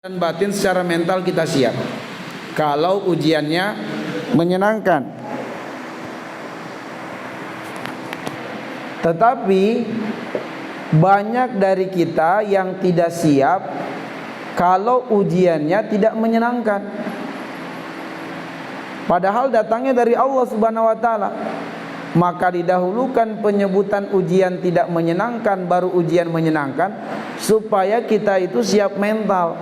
dan batin secara mental kita siap kalau ujiannya menyenangkan. Tetapi banyak dari kita yang tidak siap kalau ujiannya tidak menyenangkan, padahal datangnya dari Allah Subhanahu wa taala. Maka didahulukan penyebutan ujian tidak menyenangkan baru ujian menyenangkan, supaya kita itu siap mental.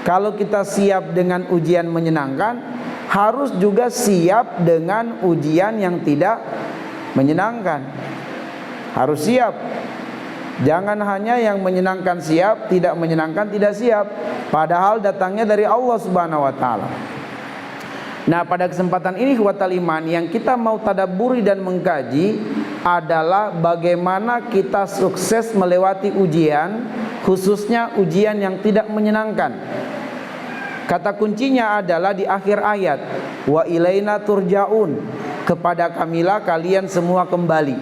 Kalau kita siap dengan ujian menyenangkan, harus juga siap dengan ujian yang tidak menyenangkan. Harus siap. Jangan hanya yang menyenangkan siap, tidak menyenangkan tidak siap, padahal datangnya dari Allah Subhanahu wa taala. Nah, pada kesempatan ini ikhwatal iman, yang kita mau tadabburi dan mengkaji adalah bagaimana kita sukses melewati ujian, khususnya ujian yang tidak menyenangkan. Kata kuncinya adalah di akhir ayat, wa ilaina turja'un, kepada kamilah kalian semua kembali.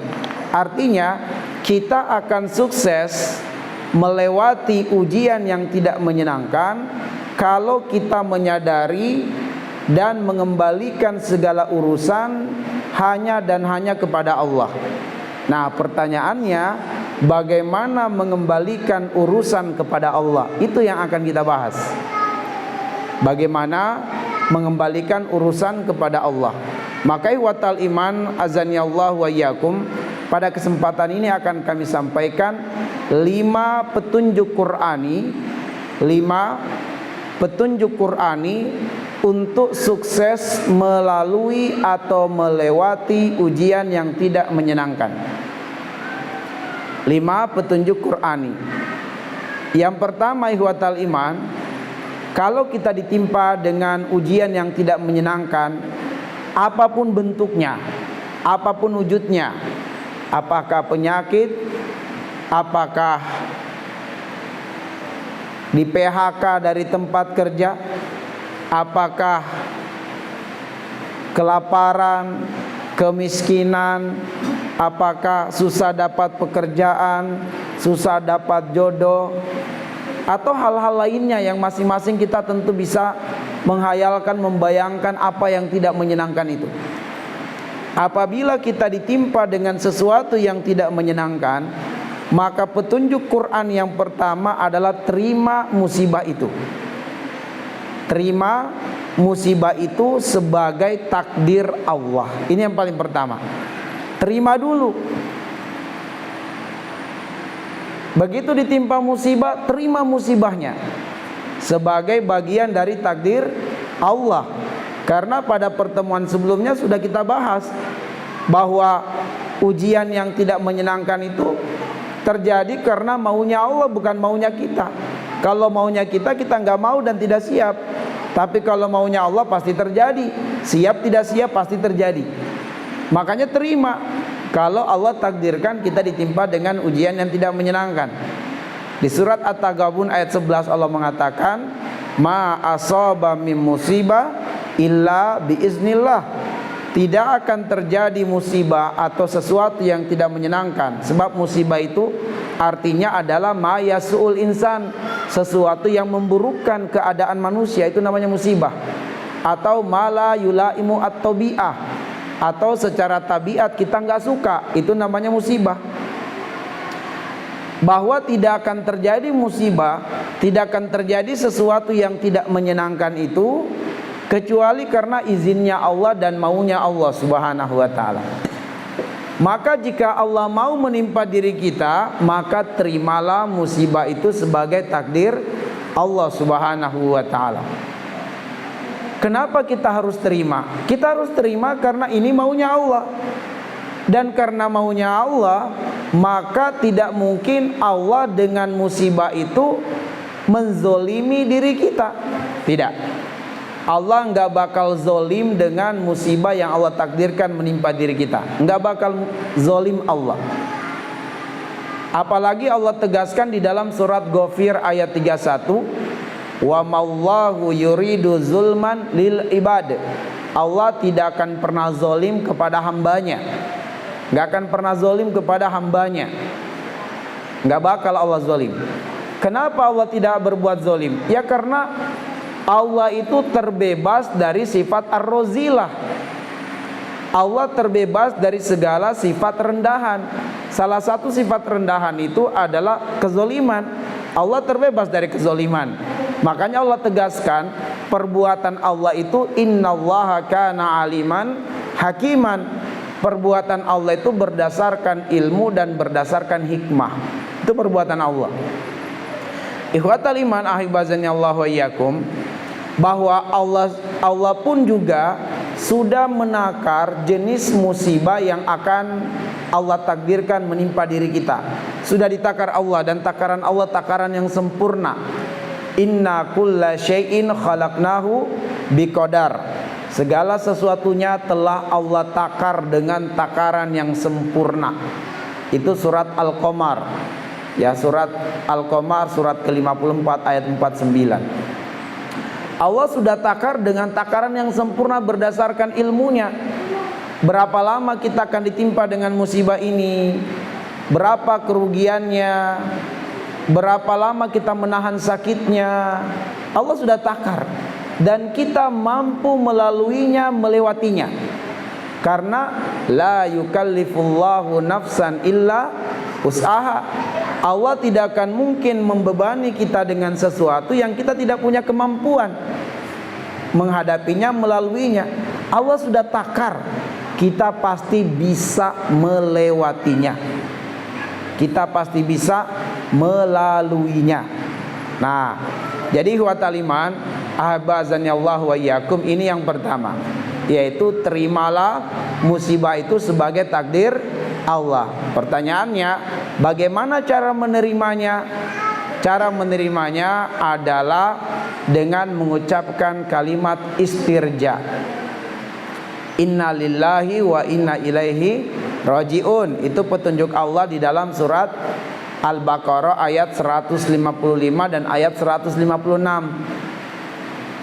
Artinya kita akan sukses melewati ujian yang tidak menyenangkan kalau kita menyadari dan mengembalikan segala urusan hanya dan hanya kepada Allah. Nah, pertanyaannya, bagaimana mengembalikan urusan kepada Allah? Itu yang akan kita bahas. Bagaimana mengembalikan urusan kepada Allah? Maka ikhwatal iman azanillah wa iyyakum, pada kesempatan ini akan kami sampaikan 5 petunjuk Qur'ani, 5 petunjuk Qur'ani untuk sukses melalui atau melewati ujian yang tidak menyenangkan. 5 petunjuk Qur'ani. Yang pertama ikhwatal iman, kalau kita ditimpa dengan ujian yang tidak menyenangkan, apapun bentuknya, apapun wujudnya, apakah penyakit, apakah di PHK dari tempat kerja, apakah kelaparan, kemiskinan, apakah susah dapat pekerjaan, susah dapat jodoh, atau hal-hal lainnya yang masing-masing kita tentu bisa menghayalkan, membayangkan apa yang tidak menyenangkan itu. Apabila kita ditimpa dengan sesuatu yang tidak menyenangkan, maka petunjuk Quran yang pertama adalah terima musibah itu. Terima musibah itu sebagai takdir Allah. Ini yang paling pertama. Terima dulu. Begitu ditimpa musibah, terima musibahnya sebagai bagian dari takdir Allah. Karena pada pertemuan sebelumnya sudah kita bahas bahwa ujian yang tidak menyenangkan itu terjadi karena maunya Allah, bukan maunya kita. Kalau maunya kita, kita nggak mau dan tidak siap. Tapi kalau maunya Allah pasti terjadi. Siap tidak siap pasti terjadi. Makanya terima kalau Allah takdirkan kita ditimpa dengan ujian yang tidak menyenangkan. Di surat At-Taghabun ayat 11 Allah mengatakan, ma asaba min musibah illa biiznillah. Tidak akan terjadi musibah atau sesuatu yang tidak menyenangkan. Sebab musibah itu artinya adalah ma yasu'ul insan, sesuatu yang memburukkan keadaan manusia, itu namanya musibah. Atau mala yulaimu at-tabi'ah, atau secara tabiat kita nggak suka, itu namanya musibah. Bahwa tidak akan terjadi musibah, tidak akan terjadi sesuatu yang tidak menyenangkan itu kecuali karena izinnya Allah dan maunya Allah Subhanahu wa taala. Maka jika Allah mau menimpa diri kita, maka terimalah musibah itu sebagai takdir Allah Subhanahu wa taala. Kenapa kita harus terima? Kita harus terima karena ini maunya Allah. Dan karena maunya Allah, maka tidak mungkin Allah dengan musibah itu menzolimi diri kita. Tidak. Allah nggak bakal zolim dengan musibah yang Allah takdirkan menimpa diri kita. Nggak bakal zolim Allah. Apalagi Allah tegaskan di dalam surat Ghafir ayat 31, wa mallahu yuridu zulman lil ibad. Allah tidak akan pernah zolim kepada hambanya. Nggak akan pernah zolim kepada hambanya. Nggak bakal Allah zolim. Kenapa Allah tidak berbuat zalim? Ya karena Allah itu terbebas dari sifat ar-razilah. Allah terbebas dari segala sifat rendahan. Salah satu sifat rendahan itu adalah kezaliman. Allah terbebas dari kezaliman. Makanya Allah tegaskan perbuatan Allah itu innallaha kana aliman hakiman. Perbuatan Allah itu berdasarkan ilmu dan berdasarkan hikmah. Itu perbuatan Allah. Ikhwatal iman ahibazani Allah wa iyyakum, bahwa Allah pun juga sudah menakar jenis musibah yang akan Allah takdirkan menimpa diri kita. Sudah ditakar Allah, dan takaran Allah takaran yang sempurna. Inna kulla syai'in khalaqnahu biqadar. Segala sesuatunya telah Allah takar dengan takaran yang sempurna. Itu surat Al-Qamar. Ya, surat Al-Qamar surat ke-54 ayat 49. Allah sudah takar dengan takaran yang sempurna berdasarkan ilmunya. Berapa lama kita akan ditimpa dengan musibah ini? Berapa kerugiannya? Berapa lama kita menahan sakitnya? Allah sudah takar, dan kita mampu melaluinya, melewatinya. Karena la yukallifullahu nafsan illa usaha. Allah tidak akan mungkin membebani kita dengan sesuatu yang kita tidak punya kemampuan menghadapinya, melaluinya. Allah sudah takar, kita pasti bisa melewatinya. Kita pasti bisa melaluinya. Nah, jadi ikhwatal iman ahbazani Allah wa iyyakum, ini yang pertama, yaitu terimalah musibah itu sebagai takdir Allah. Pertanyaannya, bagaimana cara menerimanya? Cara menerimanya adalah dengan mengucapkan kalimat istirja. Inna lillahi wa inna ilaihi rajiun. Itu petunjuk Allah di dalam surat Al-Baqarah ayat 155 dan ayat 156.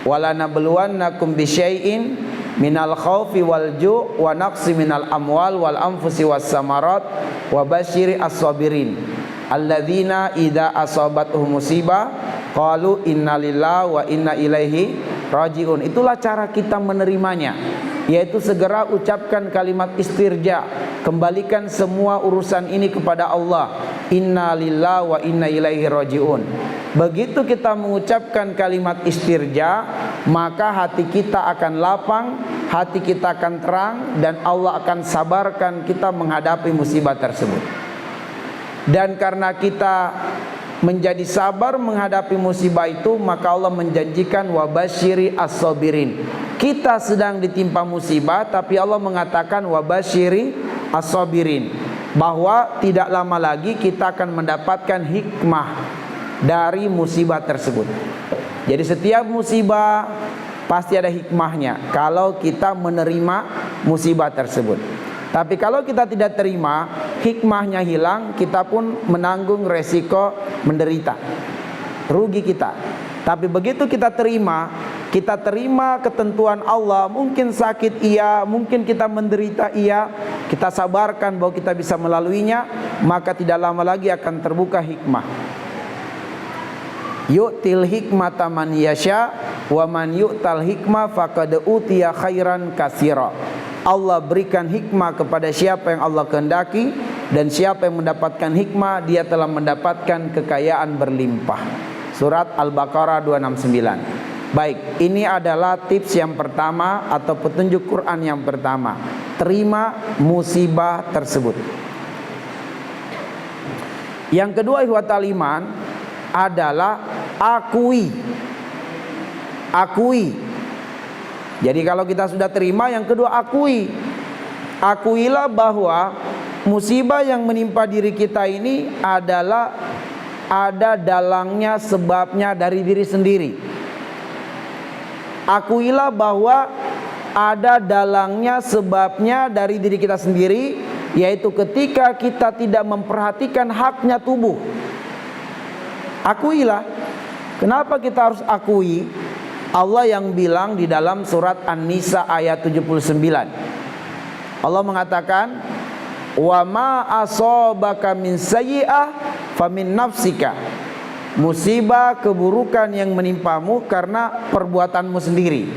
Wala nabluwannakum bisyai'in minal khaufi wal ju' wa naqsi minal amwal wal anfusi was samarat wa basyiri as-sabirin alladzina idza asabatuhum musibah qalu inna lillahi wa inna ilaihi rajiun. Itulah cara kita menerimanya, yaitu segera ucapkan kalimat istirja, kembalikan semua urusan ini kepada Allah. Inna lillahi wa inna ilaihi rajiun. Begitu kita mengucapkan kalimat istirja, maka hati kita akan lapang, hati kita akan terang, dan Allah akan sabarkan kita menghadapi musibah tersebut. Dan karena kita menjadi sabar menghadapi musibah itu, maka Allah menjanjikan wabasyiri as-sabirin. Kita sedang ditimpa musibah, tapi Allah mengatakan wabasyiri as-sabirin, bahwa tidak lama lagi kita akan mendapatkan hikmah dari musibah tersebut. Jadi setiap musibah pasti ada hikmahnya kalau kita menerima musibah tersebut. Tapi kalau kita tidak terima, hikmahnya hilang, kita pun menanggung resiko menderita, rugi kita. Tapi begitu kita terima ketentuan Allah, mungkin sakit iya, mungkin kita menderita iya, kita sabarkan bahwa kita bisa melaluinya, maka tidak lama lagi akan terbuka hikmah. Yu'til hikmata man yasha wa man yu'tal hikmah faqad utiya khairan katsira. Allah berikan hikmah kepada siapa yang Allah kehendaki, dan siapa yang mendapatkan hikmah, dia telah mendapatkan kekayaan berlimpah. Surat Al-Baqarah 269. Baik, ini adalah tips yang pertama atau petunjuk Quran yang pertama. Terima musibah tersebut. Yang kedua ikhwatal iman adalah akui. Jadi kalau kita sudah terima, yang kedua akui. Akuilah bahwa musibah yang menimpa diri kita ini adalah ada dalangnya, sebabnya dari diri sendiri. Akuilah bahwa ada dalangnya, sebabnya dari diri kita sendiri, yaitu ketika kita tidak memperhatikan haknya tubuh. Akuilah. Kenapa kita harus akui? Allah yang bilang di dalam surat An-Nisa ayat 79. Allah mengatakan, "Wa ma asabaka min sayyi'ah famin nafsika musibah, keburukan yang menimpamu karena perbuatanmu sendiri.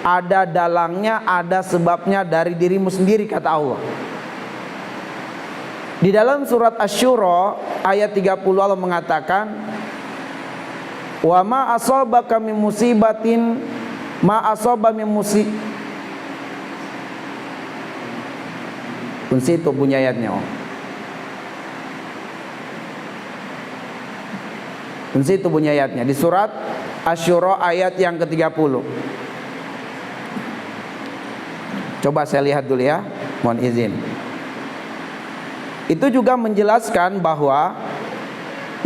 Ada dalangnya, ada sebabnya dari dirimu sendiri, kata Allah. Di dalam surat Asy-Syura ayat 30 Allah mengatakan, wa ma asabaka min musibatin ma asaba min Kunci itu punya ayatnya. Kunci itu punya ayatnya di surat Asy-Syura ayat yang ke-30. Coba saya lihat dulu ya, mohon izin. Itu juga menjelaskan bahwa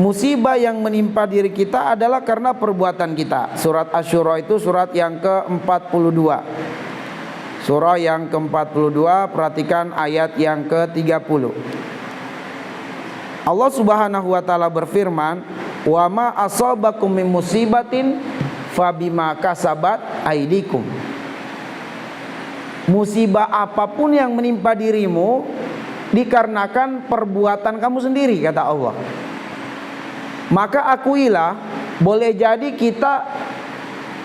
musibah yang menimpa diri kita adalah karena perbuatan kita. Surat Asy-Syura itu surat yang ke-42. Surah yang ke-42, perhatikan ayat yang ke-30. Allah Subhanahu wa taala berfirman, "Wa ma asabakum min musibatin fabima kasabat aydikum." Musibah apapun yang menimpa dirimu dikarenakan perbuatan kamu sendiri, kata Allah. Maka akuilah, boleh jadi kita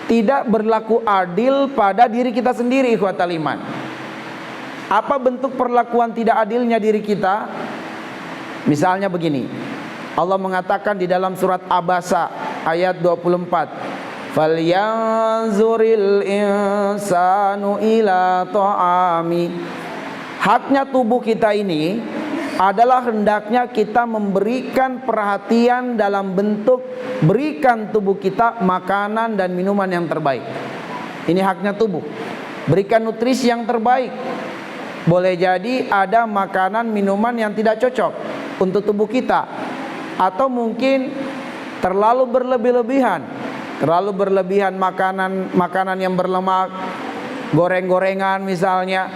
tidak berlaku adil pada diri kita sendiri, ikhwatal iman. Apa bentuk perlakuan tidak adilnya diri kita? Misalnya begini, Allah mengatakan di dalam surat Abasa ayat 24, "Falyanzuril insanu ila ta'ami." Haknya tubuh kita ini adalah hendaknya kita memberikan perhatian dalam bentuk berikan tubuh kita makanan dan minuman yang terbaik. Ini haknya tubuh. Berikan nutrisi yang terbaik. Boleh jadi ada makanan minuman yang tidak cocok untuk tubuh kita, atau mungkin terlalu berlebih-lebihan. Terlalu berlebihan makanan yang berlemak, goreng-gorengan misalnya.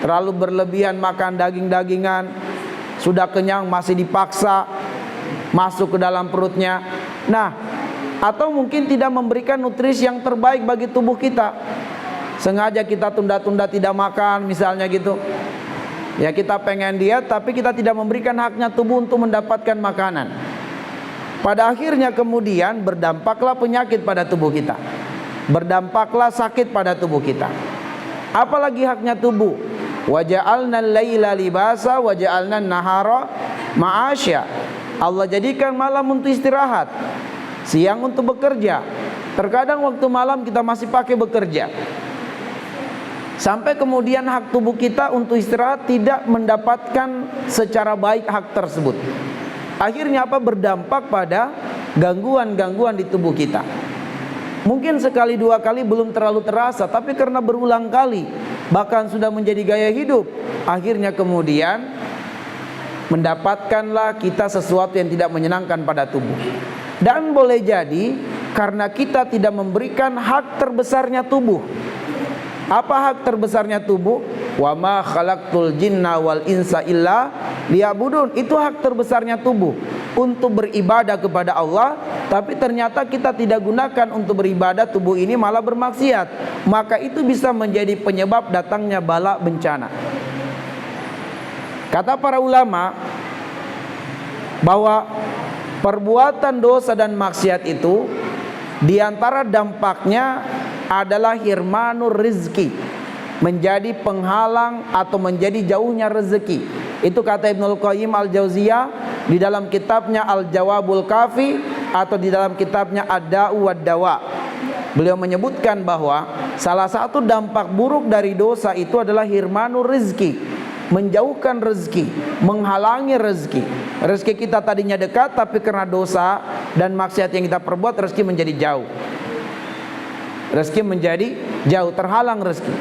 Terlalu berlebihan makan daging-dagingan. Sudah kenyang masih dipaksa masuk ke dalam perutnya. Nah, atau mungkin tidak memberikan nutrisi yang terbaik bagi tubuh kita. Sengaja kita tunda-tunda tidak makan misalnya gitu. Ya, kita pengen diet tapi kita tidak memberikan haknya tubuh untuk mendapatkan makanan. Pada akhirnya kemudian berdampaklah penyakit pada tubuh kita. Berdampaklah sakit pada tubuh kita. Apalagi haknya tubuh. Wa ja'alna al-laila libasa wa ja'alna an-nahara ma'asya. Allah jadikan malam untuk istirahat, siang untuk bekerja. Terkadang waktu malam kita masih pakai bekerja. Sampai kemudian hak tubuh kita untuk istirahat tidak mendapatkan secara baik hak tersebut. Akhirnya apa? Berdampak pada gangguan-gangguan di tubuh kita. Mungkin sekali dua kali belum terlalu terasa, tapi karena berulang kali, bahkan sudah menjadi gaya hidup, akhirnya kemudian mendapatkanlah kita sesuatu yang tidak menyenangkan pada tubuh. Dan boleh jadi karena kita tidak memberikan hak terbesarnya tubuh. Apa hak terbesarnya tubuh? Wa ma khalaqtul jinna wal insa illa liya'budun. Itu hak terbesarnya tubuh, untuk beribadah kepada Allah. Tapi ternyata kita tidak gunakan untuk beribadah, tubuh ini malah bermaksiat. Maka itu bisa menjadi penyebab datangnya bala bencana. Kata para ulama bahwa perbuatan dosa dan maksiat itu diantara dampaknya adalah hirmanur rizki, menjadi penghalang atau menjadi jauhnya rezeki. Itu kata Ibnul Qayyim al-Jauziyah di dalam kitabnya Al-Jawabul Kafi, atau di dalam kitabnya Ad-Da'u wad-Dawa. Beliau menyebutkan bahwa salah satu dampak buruk dari dosa itu adalah hirmanur rizki, menjauhkan rezeki, menghalangi rezeki. Rezeki kita tadinya dekat, tapi karena dosa dan maksiat yang kita perbuat, rezeki menjadi jauh. Rezeki menjadi jauh, terhalang rezeki.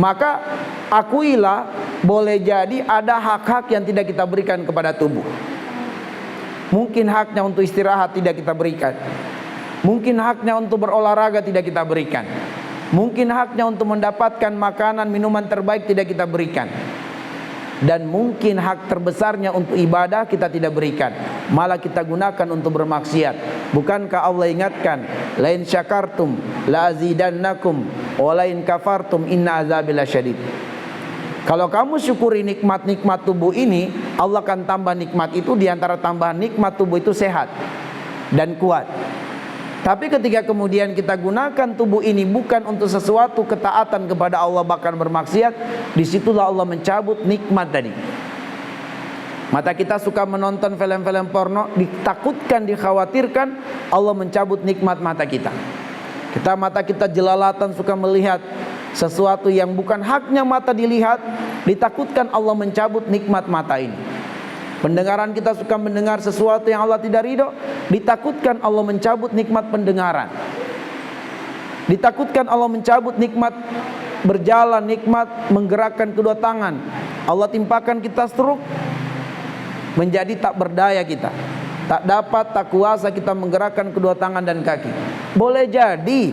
Maka akuilah, boleh jadi ada hak-hak yang tidak kita berikan kepada tubuh. Mungkin haknya untuk istirahat tidak kita berikan. Mungkin haknya untuk berolahraga tidak kita berikan. Mungkin haknya untuk mendapatkan makanan, minuman terbaik tidak kita berikan. Dan mungkin hak terbesarnya untuk ibadah kita tidak berikan, malah kita gunakan untuk bermaksiat. Bukankah Allah ingatkan, lain syakartum la azidannakum wa lain kafartum inna azabi lasyadid. Kalau kamu syukuri nikmat-nikmat tubuh ini, Allah akan tambah nikmat itu. Di antara tambahan nikmat tubuh itu sehat. dan kuat. Tapi ketika kemudian kita gunakan tubuh ini bukan untuk sesuatu ketaatan kepada Allah, bahkan bermaksiat, disitulah Allah mencabut nikmat tadi. Mata kita suka menonton film-film porno, ditakutkan, dikhawatirkan Allah mencabut nikmat mata kita. Mata kita jelalatan suka melihat sesuatu yang bukan haknya mata dilihat, ditakutkan Allah mencabut nikmat mata ini. Pendengaran kita suka mendengar sesuatu yang Allah tidak ridho, ditakutkan Allah mencabut nikmat pendengaran. Ditakutkan Allah mencabut nikmat berjalan, nikmat menggerakkan kedua tangan. Allah timpakan kita stroke, menjadi tak berdaya kita, tak dapat, tak kuasa kita menggerakkan kedua tangan dan kaki. Boleh jadi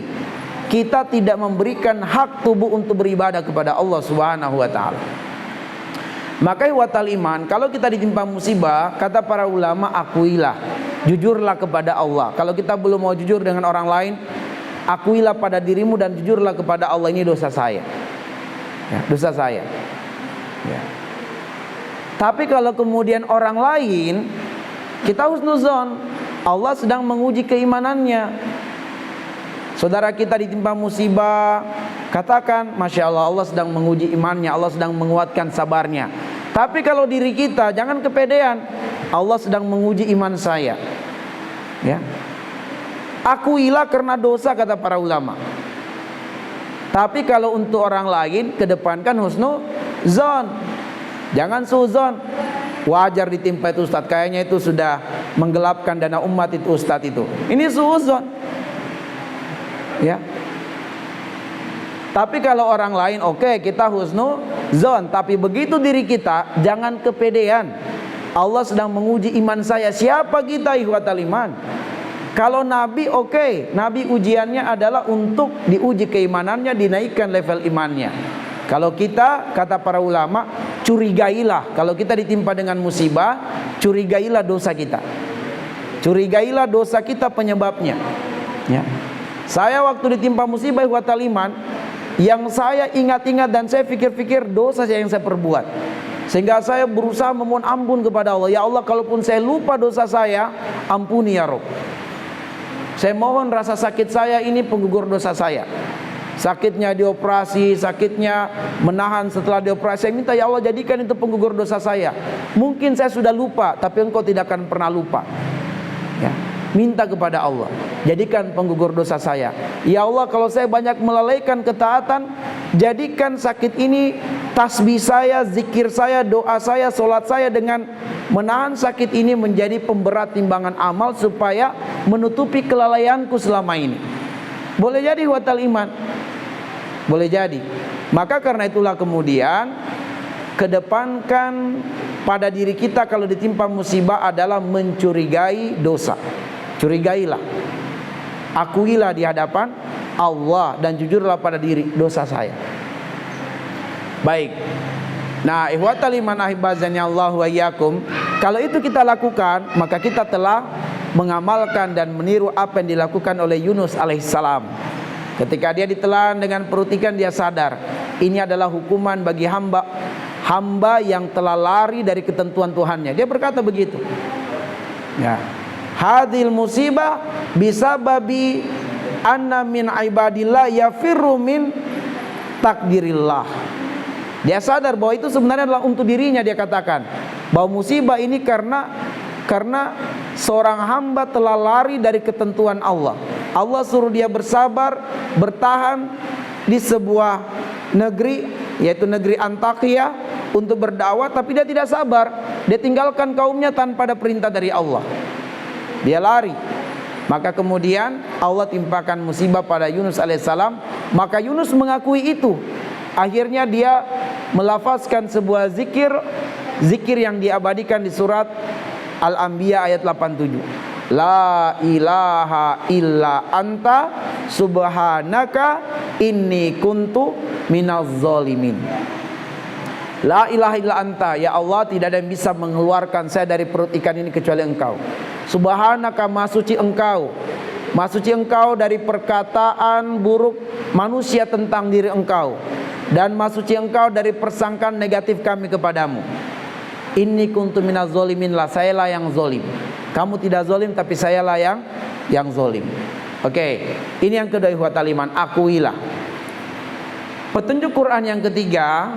kita tidak memberikan hak tubuh untuk beribadah kepada Allah Subhanahu wa taala. Maka ihwatal iman, kalau kita ditimpa musibah, kata para ulama, akuilah, jujurlah kepada Allah. Kalau kita belum mau jujur dengan orang lain, akuilah pada dirimu dan jujurlah kepada Allah, ini dosa saya, ya, dosa saya, ya. Tapi kalau kemudian orang lain, kita husnuzon, Allah sedang menguji keimanannya. Saudara kita ditimpa musibah, katakan, Masya Allah, Allah sedang menguji imannya, Allah sedang menguatkan sabarnya. Tapi kalau diri kita, jangan kepedean, Allah sedang menguji iman saya, ya. Akuilah karena dosa, kata para ulama. Tapi kalau untuk orang lain, kedepankan husnuzon, jangan suuzon. Wajar ditimpa itu Ustadz, kayaknya itu sudah menggelapkan dana umat itu Ustadz itu. Ini suuzon, ya. Tapi kalau orang lain, oke, kita husnuzon. Tapi begitu diri kita, jangan kepedean. Allah sedang menguji iman saya. Siapa kita ihwatal iman? Kalau Nabi, oke, Nabi ujiannya adalah untuk diuji keimanannya, dinaikkan level imannya. Kalau kita, kata para ulama, curigailah. Kalau kita ditimpa dengan musibah, curigailah dosa kita. Curigailah dosa kita penyebabnya, ya. Saya waktu ditimpa musibah ihwatal iman, yang saya ingat-ingat dan saya pikir-pikir dosa yang saya perbuat, sehingga saya berusaha memohon ampun kepada Allah. Ya Allah, kalaupun saya lupa dosa saya, ampuni ya Rabb. Saya mohon rasa sakit saya ini penggugur dosa saya. Sakitnya dioperasi, sakitnya menahan setelah dioperasi, saya minta ya Allah jadikan itu penggugur dosa saya. Mungkin saya sudah lupa, tapi Engkau tidak akan pernah lupa, ya. Minta kepada Allah, jadikan penggugur dosa saya. Ya Allah, kalau saya banyak melalaikan ketaatan, jadikan sakit ini, tasbih saya, zikir saya, doa saya, solat saya dengan menahan sakit ini menjadi pemberat timbangan amal, supaya menutupi kelalaianku selama ini. Boleh jadi ihwatal iman, boleh jadi. Maka karena itulah kemudian kedepankan pada diri kita kalau ditimpa musibah adalah mencurigai dosa. Curigailah, akuilah di hadapan Allah, dan jujurlah pada diri dosa saya. Baik. Nah, ihwatal iman ahibazani Allah wa iyyakum, kalau itu kita lakukan, maka kita telah mengamalkan dan meniru apa yang dilakukan oleh Yunus alaihissalam. Ketika dia ditelan dengan perut ikan, dia sadar ini adalah hukuman bagi hamba yang telah lari dari ketentuan Tuhannya. Dia berkata begitu, ya, hadil musibah bisababi anna min ibadillah yafirru min takdirillah. Dia sadar bahwa itu sebenarnya adalah untuk dirinya. Dia katakan bahwa musibah ini karena seorang hamba telah lari dari ketentuan Allah. Allah suruh dia bersabar, bertahan di sebuah negeri, yaitu negeri Antakya, untuk berdakwah, tapi dia tidak sabar. Dia tinggalkan kaumnya tanpa ada perintah dari Allah. Dia lari. Maka kemudian Allah timpakan musibah pada Yunus alaihissalam. Maka Yunus mengakui itu. Akhirnya dia melafazkan sebuah zikir yang diabadikan di surat Al-Anbiya ayat 87. La ilaha illa anta subhanaka inni kuntu minaz zalimin. La ilaha illa anta, ya Allah, tidak ada yang bisa mengeluarkan saya dari perut ikan ini kecuali Engkau. Subhanaka, maha suci Engkau. Maha suci Engkau dari perkataan buruk manusia tentang diri Engkau, dan maha suci Engkau dari persangkaan negatif kami kepadamu. Inni kuntu minaz zalimin, lah saya lah yang zalim. Kamu tidak zalim tapi saya lah yang zalim. Oke, ini yang kedua ikhwatal iman, akuilah. Petunjuk Quran yang ketiga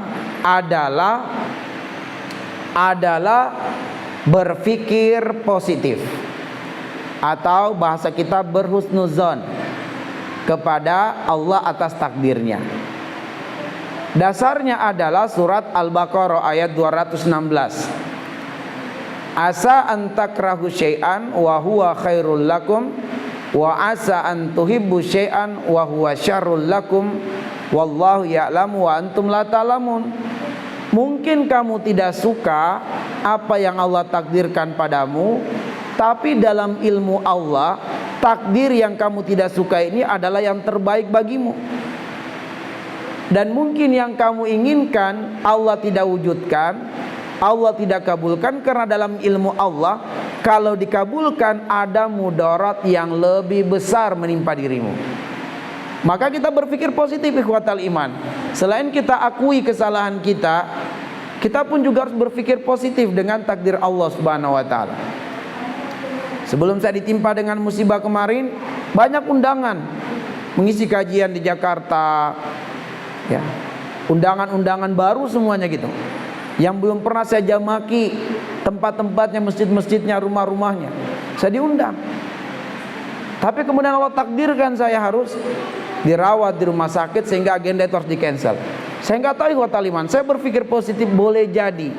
adalah berpikir positif, atau bahasa kita berhusnuzon kepada Allah atas takdirnya. Dasarnya adalah surat Al-Baqarah ayat 216. Asa an takrahu syai'an wa huwa khairul lakum wa asa an tuhibbu syai'an wa huwa syarrul lakum wallahu ya'lamu wa antum la ta'lamun. Mungkin kamu tidak suka apa yang Allah takdirkan padamu, tapi dalam ilmu Allah, takdir yang kamu tidak suka ini adalah yang terbaik bagimu. Dan mungkin yang kamu inginkan Allah tidak wujudkan, Allah tidak kabulkan, karena dalam ilmu Allah kalau dikabulkan ada mudarat yang lebih besar menimpa dirimu. Maka kita berpikir positif ikhwatal iman. Selain kita akui kesalahan kita, kita pun juga harus berpikir positif dengan takdir Allah Subhanahu wa taala. Sebelum saya ditimpa dengan musibah kemarin, banyak undangan mengisi kajian di Jakarta. Ya, undangan-undangan baru semuanya gitu. Yang belum pernah saya jamaki tempat-tempatnya, masjid-masjidnya, rumah-rumahnya, saya diundang. Tapi kemudian Allah takdirkan saya harus dirawat di rumah sakit sehingga agenda itu harus di-cancel. Saya nggak tahu ikhwatal iman. Saya berpikir positif, boleh jadi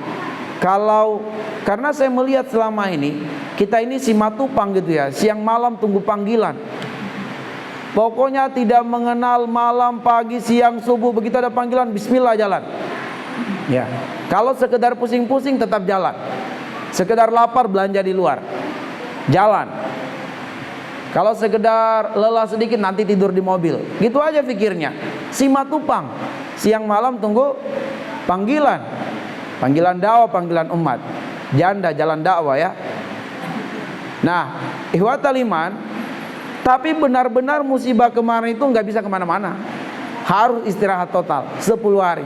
karena saya melihat selama ini kita ini simatupang gitu ya, siang malam tunggu panggilan. Pokoknya tidak mengenal malam, pagi, siang, subuh, begitu ada panggilan bismillah jalan. Ya. Kalau sekedar pusing-pusing tetap jalan. Sekedar lapar belanja di luar. Jalan. Kalau sekedar lelah sedikit nanti tidur di mobil. Gitu aja pikirnya. Simatupang. Siang malam tunggu panggilan. Panggilan dakwah, panggilan umat. Janda jalan dakwah ya. Nah, ikhwatal iman, tapi benar-benar musibah kemarin itu nggak bisa kemana-mana, harus istirahat total 10 hari.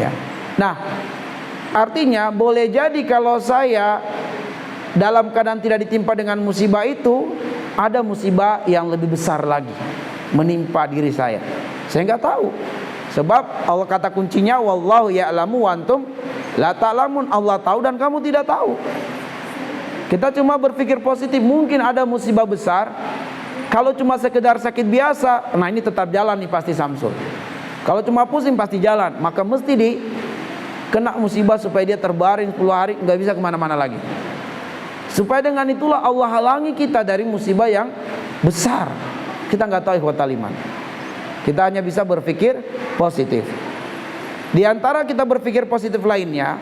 Ya. Nah, artinya boleh jadi kalau saya dalam keadaan tidak ditimpa dengan musibah itu, ada musibah yang lebih besar lagi menimpa diri saya. Saya nggak tahu. Sebab Allah kata kuncinya wallahu ya'lamu wa antum la ta'lamun. Allah tahu dan kamu tidak tahu. Kita cuma berpikir positif, mungkin ada musibah besar. Kalau cuma sekedar sakit biasa, nah ini tetap jalan nih pasti Samsul. Kalau cuma pusing pasti jalan, maka mesti kena musibah supaya dia terbaring 10 hari, nggak bisa kemana-mana lagi. Supaya dengan itulah Allah halangi kita dari musibah yang besar. Kita nggak tahu ikhwatal iman. Kita hanya bisa berpikir positif. Di antara kita berpikir positif lainnya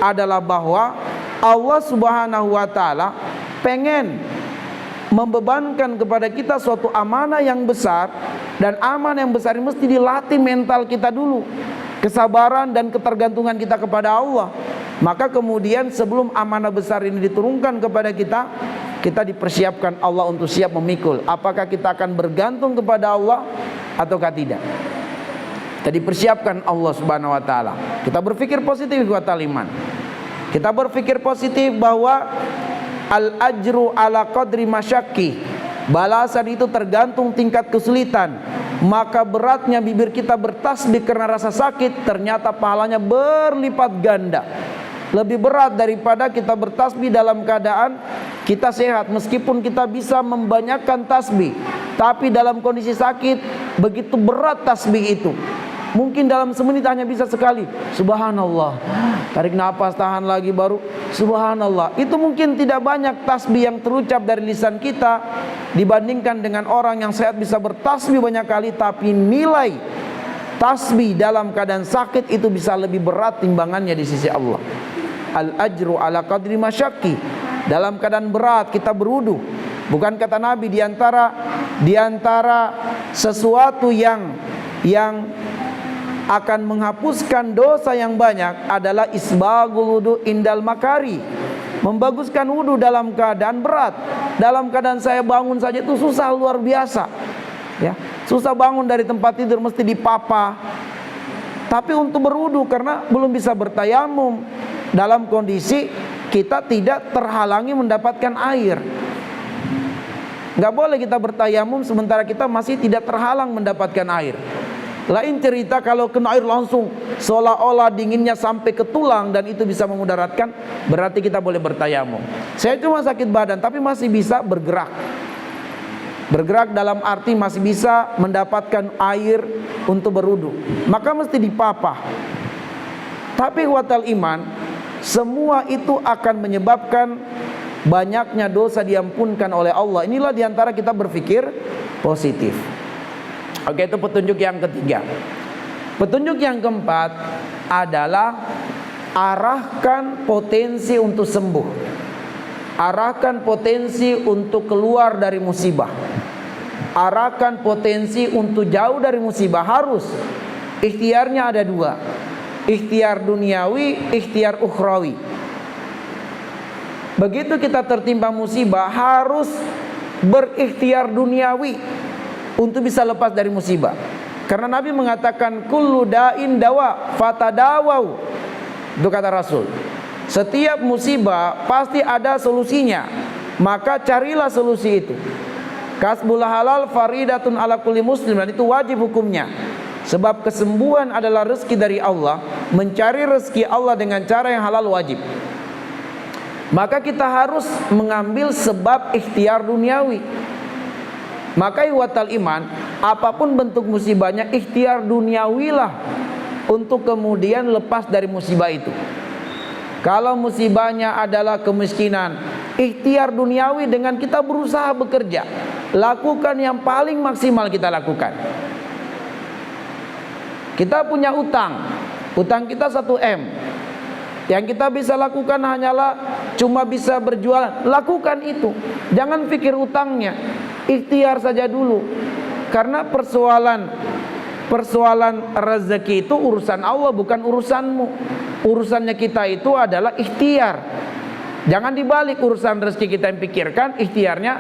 adalah bahwa Allah Subhanahu wa taala pengen membebankan kepada kita suatu amanah yang besar, dan amanah yang besar ini mesti dilatih mental kita dulu, kesabaran dan ketergantungan kita kepada Allah. Maka kemudian sebelum amanah besar ini diturunkan kepada kita, kita dipersiapkan Allah untuk siap memikul. Apakah kita akan bergantung kepada Allah ataukah tidak? Kita dipersiapkan Allah Subhanahu wa taala. Kita berpikir positif ikhwatal iman. Kita berpikir positif bahwa al-ajru ala qadri masyakki, balasan itu tergantung tingkat kesulitan. Maka beratnya bibir kita bertasbih karena rasa sakit, ternyata pahalanya berlipat ganda. Lebih berat daripada kita bertasbih dalam keadaan kita sehat. Meskipun kita bisa membanyakkan tasbih, tapi dalam kondisi sakit begitu berat tasbih itu. Mungkin dalam semenit hanya bisa sekali subhanallah, tarik nafas, tahan lagi, baru subhanallah. Itu mungkin tidak banyak tasbih yang terucap dari lisan kita dibandingkan dengan orang yang sehat bisa bertasbih banyak kali. Tapi nilai tasbih dalam keadaan sakit itu bisa lebih berat timbangannya di sisi Allah. Al-ajru ala qadri masyakki. Dalam keadaan berat kita berwudu. Bukan kata Nabi, di antara sesuatu yang akan menghapuskan dosa yang banyak adalah isbagul wudu indal makari, membaguskan wudu dalam keadaan berat. Dalam keadaan saya bangun saja itu susah luar biasa ya, susah bangun dari tempat tidur, mesti dipapa. Tapi untuk berwudu karena belum bisa bertayamum, dalam kondisi kita tidak terhalangi mendapatkan air. Nggak boleh kita bertayamum sementara kita masih tidak terhalang mendapatkan air. Lain cerita kalau kena air langsung seolah-olah dinginnya sampai ke tulang dan itu bisa memudaratkan, berarti kita boleh bertayamum. Saya cuma sakit badan tapi masih bisa bergerak. Bergerak dalam arti masih bisa mendapatkan air untuk berwudu, maka mesti dipapah. Tapi watal iman, semua itu akan menyebabkan banyaknya dosa diampunkan oleh Allah. Inilah diantara kita berpikir positif. Oke, itu petunjuk yang ketiga. Petunjuk yang keempat adalah arahkan potensi untuk sembuh. Arahkan potensi untuk keluar dari musibah. Arahkan potensi untuk jauh dari musibah. Harus. Ikhtiarnya ada dua. Ikhtiar duniawi, ikhtiar ukhrawi. Begitu kita tertimpa musibah, harus berikhtiar duniawi untuk bisa lepas dari musibah. Karena Nabi mengatakan kullu da'in dawa fatadawau. Itu kata Rasul. Setiap musibah pasti ada solusinya, maka carilah solusi itu. Kasbul halal faridatun ala kulli muslim, dan itu wajib hukumnya. Sebab kesembuhan adalah rezeki dari Allah. Mencari rezeki Allah dengan cara yang halal wajib. Maka kita harus mengambil sebab ikhtiar duniawi. Maka iwatal iman, apapun bentuk musibahnya, ikhtiar duniawilah untuk kemudian lepas dari musibah itu. Kalau musibahnya adalah kemiskinan, ikhtiar duniawi dengan kita berusaha bekerja. Lakukan yang paling maksimal kita lakukan. Kita punya utang kita 1M. Yang kita bisa lakukan hanyalah cuma bisa berjualan. Lakukan itu. Jangan pikir utangnya. Ikhtiar saja dulu. Karena persoalan rezeki itu urusan Allah, bukan urusanmu. Urusannya kita itu adalah ikhtiar. Jangan dibalik, urusan rezeki kita yang pikirkan, ikhtiarnya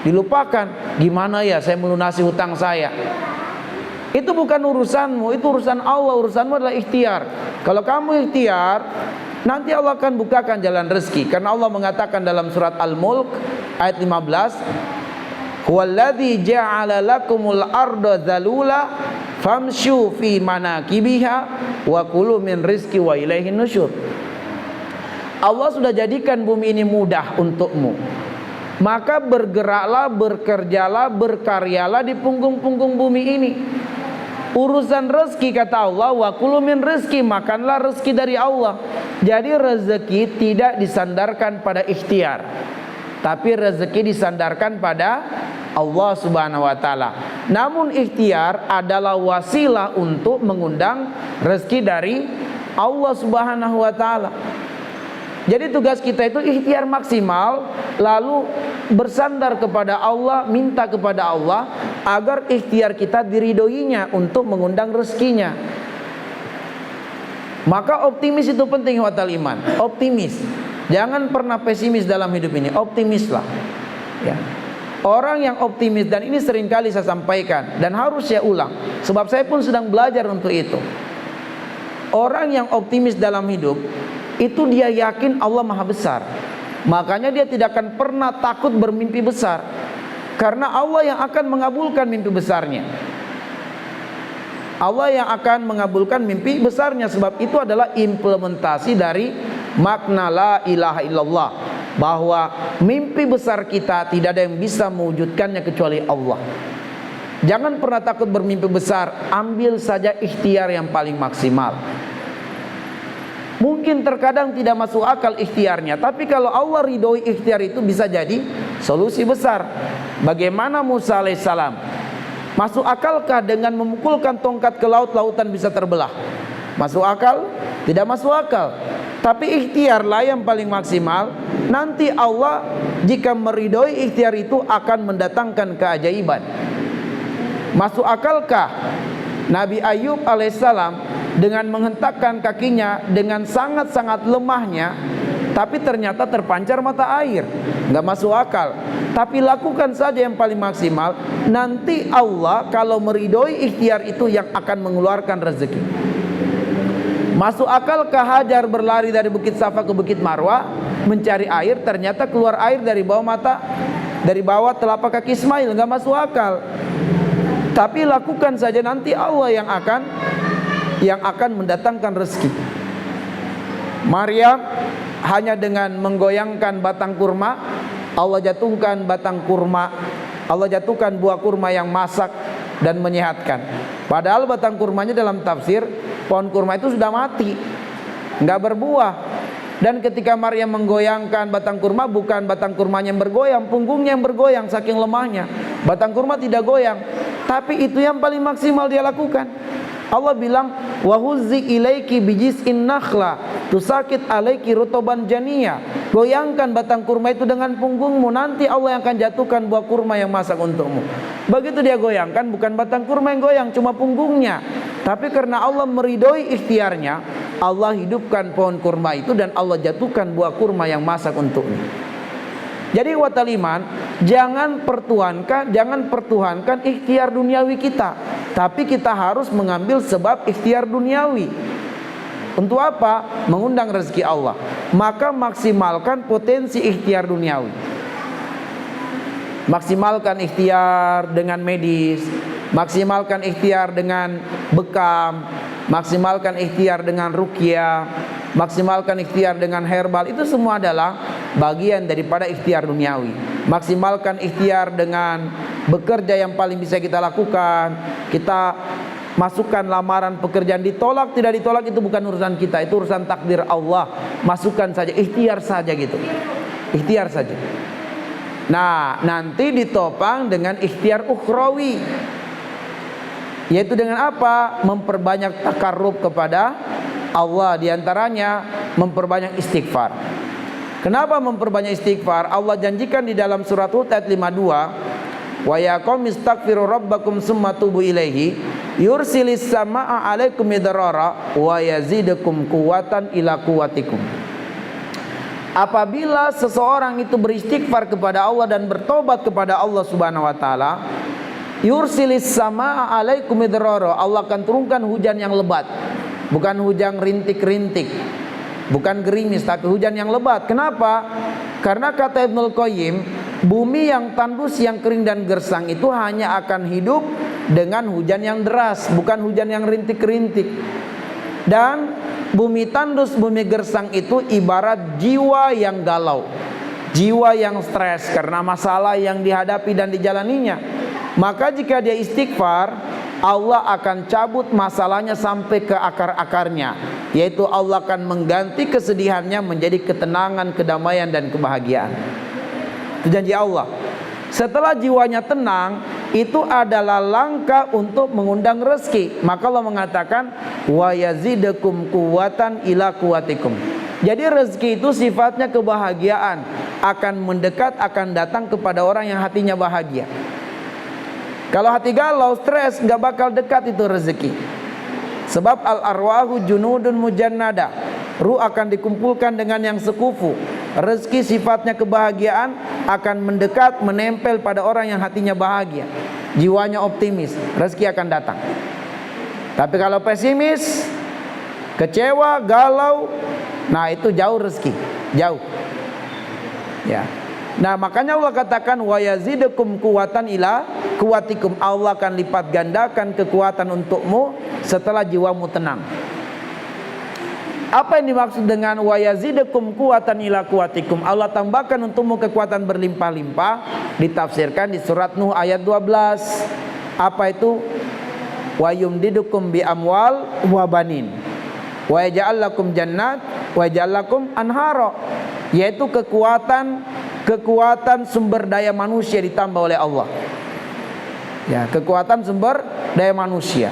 dilupakan. Gimana ya saya melunasi hutang saya? Itu bukan urusanmu, itu urusan Allah. Urusanmu adalah ikhtiar. Kalau kamu ikhtiar, nanti Allah akan bukakan jalan rezeki. Karena Allah mengatakan dalam surat Al-Mulk ayat 15, "Huwallazi ja'ala lakumul arda dzalula famshu fi manakibiha wa kulu min rizqi wa ilaihin nusyur." Allah sudah jadikan bumi ini mudah untukmu. Maka bergeraklah, bekerjalah, berkaryalah di punggung-punggung bumi ini. Urusan rezeki kata Allah, wa kulu min rizqi, makanlah rezeki dari Allah. Jadi rezeki tidak disandarkan pada ikhtiar, tapi rezeki disandarkan pada Allah Subhanahu wa taala. Namun ikhtiar adalah wasilah untuk mengundang rezeki dari Allah Subhanahu wa taala. Jadi tugas kita itu ikhtiar maksimal, lalu bersandar kepada Allah, minta kepada Allah agar ikhtiar kita diridhoinya untuk mengundang rezekinya. Maka optimis itu penting watal iman. Optimis. Jangan pernah pesimis dalam hidup ini. Optimislah. Ya. Orang yang optimis, dan ini seringkali saya sampaikan dan harus saya ulang, sebab saya pun sedang belajar untuk itu. Orang yang optimis dalam hidup itu dia yakin Allah Maha Besar. Makanya dia tidak akan pernah takut bermimpi besar, karena Allah yang akan mengabulkan mimpi besarnya. Allah yang akan mengabulkan mimpi besarnya. Sebab itu adalah implementasi dari makna la ilaha illallah, bahwa mimpi besar kita tidak ada yang bisa mewujudkannya kecuali Allah. Jangan pernah takut bermimpi besar. Ambil saja ikhtiar yang paling maksimal. Mungkin terkadang tidak masuk akal ikhtiarnya, tapi kalau Allah ridhoi ikhtiar itu bisa jadi solusi besar. Bagaimana Musa alaihissalam? Masuk akalkah dengan memukulkan tongkat ke laut, lautan bisa terbelah? Masuk akal? Tidak masuk akal. Tapi ikhtiarlah yang paling maksimal. Nanti Allah jika meridhoi ikhtiar itu akan mendatangkan keajaiban. Masuk akalkah Nabi Ayub alaihissalam dengan menghentakkan kakinya dengan sangat-sangat lemahnya, tapi ternyata terpancar mata air? Nggak masuk akal. Tapi lakukan saja yang paling maksimal. Nanti Allah kalau meridhoi ikhtiar itu yang akan mengeluarkan rezeki. Masuk akalkah Hajar berlari dari Bukit Safa ke Bukit Marwah mencari air, ternyata keluar air dari bawah mata, dari bawah telapak kaki Ismail? Nggak masuk akal. Tapi lakukan saja, nanti Allah yang akan mendatangkan rezeki. Maryam hanya dengan menggoyangkan batang kurma, Allah jatuhkan batang kurma, Allah jatuhkan buah kurma yang masak dan menyehatkan. Padahal batang kurmanya dalam tafsir, pohon kurma itu sudah mati, nggak berbuah. Dan ketika Maryam menggoyangkan batang kurma, bukan batang kurmanya yang bergoyang, punggungnya yang bergoyang saking lemahnya. Batang kurma tidak goyang, tapi itu yang paling maksimal dia lakukan. Allah bilang, wa huzzi ilaiki bijis'in nakhla tusakit alaiki rutoban janiya. Goyangkan batang kurma itu dengan punggungmu, nanti Allah yang akan jatuhkan buah kurma yang masak untukmu. Begitu dia goyangkan, bukan batang kurma yang goyang, cuma punggungnya. Tapi karena Allah meridhoi ikhtiarnya, Allah hidupkan pohon kurma itu dan Allah jatuhkan buah kurma yang masak untuknya. Jadi watal iman, jangan pertuhankan ikhtiar duniawi kita, tapi kita harus mengambil sebab ikhtiar duniawi. Untuk apa? Mengundang rezeki Allah. Maka maksimalkan potensi ikhtiar duniawi. Maksimalkan ikhtiar dengan medis, maksimalkan ikhtiar dengan bekam, maksimalkan ikhtiar dengan ruqyah, maksimalkan ikhtiar dengan herbal. Itu semua adalah bagian daripada ikhtiar duniawi. Maksimalkan ikhtiar dengan bekerja yang paling bisa kita lakukan. Kita masukkan lamaran pekerjaan, ditolak tidak ditolak itu bukan urusan kita, itu urusan takdir Allah. Masukkan saja, ikhtiar saja gitu, ikhtiar saja. Nah, nanti ditopang dengan ikhtiar ukhrawi, yaitu dengan apa? Memperbanyak takarrub kepada Allah, diantaranya memperbanyak istighfar. Kenapa memperbanyak istighfar? Allah janjikan di dalam surat Hud ayat 52, wa ya qaumi istaghfiru rabbakum summa tubu ilaihi yursilis samaa alaikum midrara wa yazidukum quwwatan ila quwwatikum. Apabila seseorang itu beristighfar kepada Allah dan bertobat kepada Allah Subhanahu wa taala, yursilis samaa alaikum midrara, Allah akan turunkan hujan yang lebat. Bukan hujan rintik-rintik, bukan gerimis, tapi hujan yang lebat. Kenapa? Karena kata Ibnul Qayyim, bumi yang tandus, yang kering dan gersang itu hanya akan hidup dengan hujan yang deras, bukan hujan yang rintik-rintik. Dan bumi tandus, bumi gersang itu ibarat jiwa yang galau, jiwa yang stres karena masalah yang dihadapi dan dijalaninya. Maka jika dia istighfar, Allah akan cabut masalahnya sampai ke akar-akarnya, yaitu Allah akan mengganti kesedihannya menjadi ketenangan, kedamaian dan kebahagiaan. Itu janji Allah. Setelah jiwanya tenang, itu adalah langkah untuk mengundang rezeki. Maka Allah mengatakan, wa yazidukum quwwatan ila quwwatikum. Jadi rezeki itu sifatnya kebahagiaan, akan mendekat, akan datang kepada orang yang hatinya bahagia. Kalau hati galau, stres, nggak bakal dekat itu rezeki. Sebab al-arwahu junudun mujannada, ruh akan dikumpulkan dengan yang sekufu. Rezeki sifatnya kebahagiaan, akan mendekat, menempel pada orang yang hatinya bahagia, jiwanya optimis, rezeki akan datang. Tapi kalau pesimis, kecewa, galau, nah itu jauh rezeki, jauh. Ya. Nah, makanya Allah katakan wa yazidukum quwwatan ila quwwatikum. Allah akan lipat gandakan kekuatan untukmu setelah jiwamu tenang. Apa yang dimaksud dengan wa yazidukum quwwatan ila quwwatikum? Allah tambahkan untukmu kekuatan berlimpah-limpah, ditafsirkan di surat Nuh ayat 12. Apa itu? Wa yumdidukum bi amwal wa banin wa yaj'al lakum jannat wa yaj'al lakum anhara, yaitu kekuatan sumber daya manusia ditambah oleh Allah. Ya, kekuatan sumber daya manusia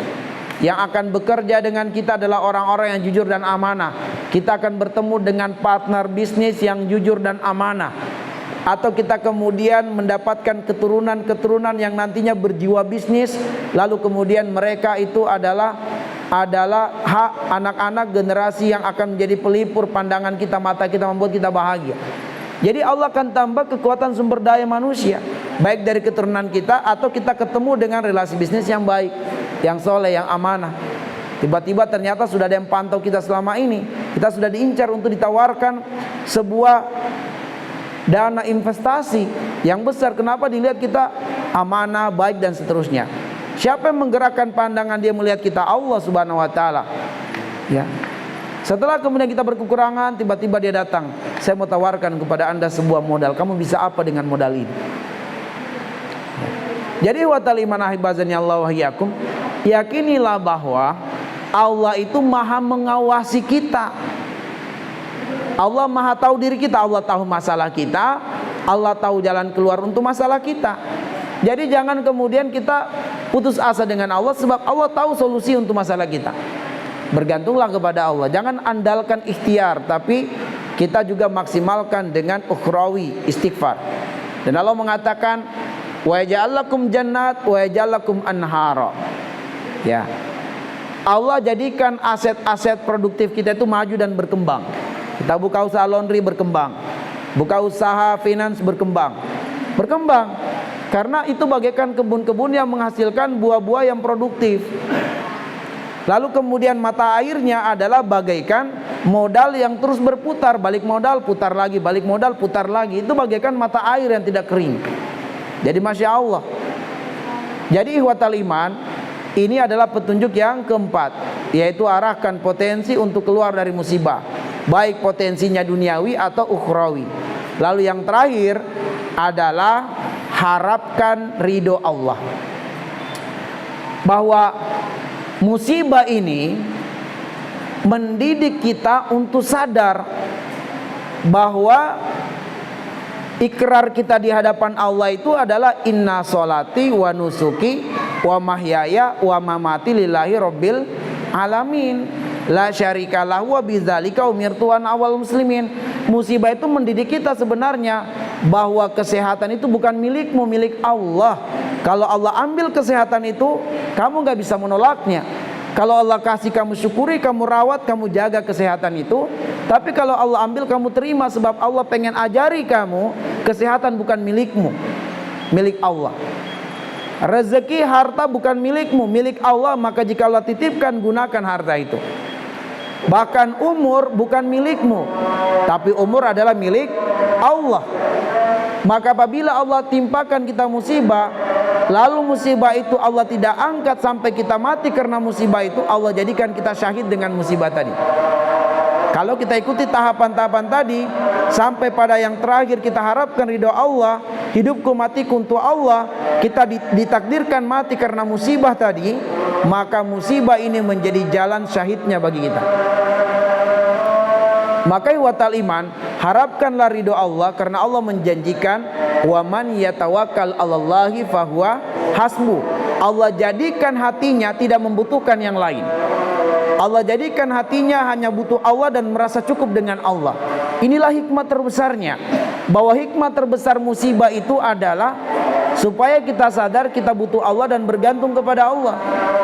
yang akan bekerja dengan kita adalah orang-orang yang jujur dan amanah. Kita akan bertemu dengan partner bisnis yang jujur dan amanah. Atau kita kemudian mendapatkan keturunan yang nantinya berjiwa bisnis, lalu kemudian mereka itu adalah hak anak-anak generasi yang akan menjadi pelipur pandangan kita, mata kita, membuat kita bahagia. Jadi Allah akan tambah kekuatan sumber daya manusia, baik dari keturunan kita atau kita ketemu dengan relasi bisnis yang baik, yang soleh, yang amanah. Tiba-tiba ternyata sudah ada yang pantau kita selama ini. Kita sudah diincar untuk ditawarkan sebuah dana investasi yang besar. Kenapa? Dilihat kita amanah, baik dan seterusnya. Siapa yang menggerakkan pandangan dia melihat kita? Allah Subhanahu wa taala. Ya. Setelah kemudian kita berkekurangan, tiba-tiba dia datang. Saya mau tawarkan kepada Anda sebuah modal. Kamu bisa apa dengan modal ini? Jadi wa ta'ala iman ahibazani Allah wa iyyakum, yakinilah bahwa Allah itu maha mengawasi kita. Allah maha tahu diri kita. Allah tahu masalah kita. Allah tahu jalan keluar untuk masalah kita. Jadi jangan kemudian kita putus asa dengan Allah, sebab Allah tahu solusi untuk masalah kita. Bergantunglah kepada Allah. Jangan andalkan ikhtiar, tapi kita juga maksimalkan dengan ukhrawi, istighfar. Dan Allah mengatakan, wa yaj'alakum jannat wa yaj'alakum anhara. Ya. Allah jadikan aset-aset produktif kita itu maju dan berkembang. Kita buka usaha laundry, berkembang. Buka usaha finance, berkembang. Berkembang. Karena itu bagaikan kebun-kebun yang menghasilkan buah-buah yang produktif. Lalu kemudian mata airnya adalah bagaikan modal yang terus berputar. Balik modal, putar lagi. Balik modal, putar lagi. Itu bagaikan mata air yang tidak kering. Jadi Masya Allah. Jadi ihwatal iman, ini adalah petunjuk yang keempat, yaitu arahkan potensi untuk keluar dari musibah, baik potensinya duniawi atau ukhrawi. Lalu yang terakhir adalah harapkan ridho Allah. Bahwa musibah ini mendidik kita untuk sadar bahwa ikrar kita di hadapan Allah itu adalah inna sholati wa nusuki wa mahyaya wa mamati lillahi rabbil alamin la syarikalah wa bidzalika umirtu an awal muslimin. Musibah itu mendidik kita sebenarnya bahwa kesehatan itu bukan milikmu, milik Allah. Kalau Allah ambil kesehatan itu, kamu gak bisa menolaknya. Kalau Allah kasih, kamu syukuri, kamu rawat, kamu jaga kesehatan itu. Tapi kalau Allah ambil, kamu terima, sebab Allah pengen ajari kamu kesehatan bukan milikmu, milik Allah. Rezeki, harta bukan milikmu, milik Allah. Maka jika Allah titipkan, gunakan harta itu. Bahkan umur bukan milikmu, tapi umur adalah milik Allah. Maka apabila Allah timpakan kita musibah, lalu musibah itu Allah tidak angkat sampai kita mati karena musibah itu, Allah jadikan kita syahid dengan musibah tadi. Kalau kita ikuti tahapan-tahapan tadi sampai pada yang terakhir, kita harapkan ridho Allah, hidupku matiku untuk Allah, kita ditakdirkan mati karena musibah tadi, maka musibah ini menjadi jalan syahidnya bagi kita. Maka ihwatal iman, harapkanlah ridho Allah, karena Allah menjanjikan wa man yatawakkal 'alallahi fahuwa hasbu. Allah jadikan hatinya tidak membutuhkan yang lain. Allah jadikan hatinya hanya butuh Allah dan merasa cukup dengan Allah. Inilah hikmah terbesarnya, bahwa hikmah terbesar musibah itu adalah supaya kita sadar kita butuh Allah dan bergantung kepada Allah,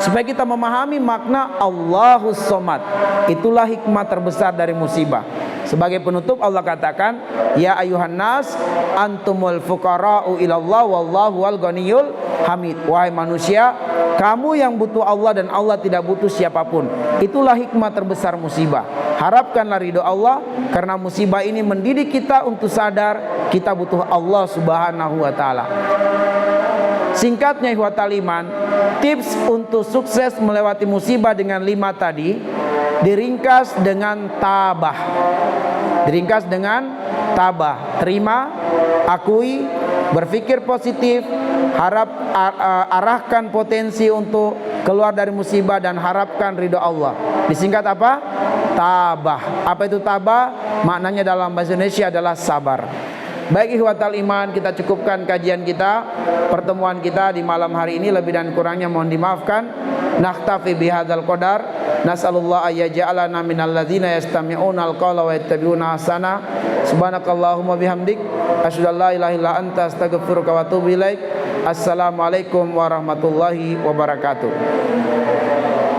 supaya kita memahami makna Allahus Somad. Itulah hikmah terbesar dari musibah. Sebagai penutup Allah katakan, ya ayuhan nas antumul fuqara'u ilallah wallahu wal ghaniyul hamid. Wahai manusia, kamu yang butuh Allah dan Allah tidak butuh siapapun. Itulah hikmah terbesar musibah. Harapkanlah ridho Allah, karena musibah ini mendidik kita untuk sadar kita butuh Allah Subhanahu wa taala. Singkatnya ihwatal iman, tips untuk sukses melewati musibah dengan 5 tadi diringkas dengan tabah. Diringkas dengan tabah. Terima, akui, berpikir positif, arahkan potensi untuk keluar dari musibah, dan harapkan ridho Allah. Disingkat apa? Tabah. Apa itu tabah? Maknanya dalam bahasa Indonesia adalah sabar. Baik ihwatal iman, kita cukupkan kajian kita, pertemuan kita di malam hari ini. Lebih dan kurangnya mohon dimaafkan. Nakhtafi bihadzal qadar. Nas'alullah ayyaj'alana minal ladzina yastami'una al-qawla wa yattabi'una ahsana. Subhanakallahumma bihamdik asyhadu an la ilaha illa anta astaghfiruka wa atubu ilaik. Assalamualaikum warahmatullahi wabarakatuh.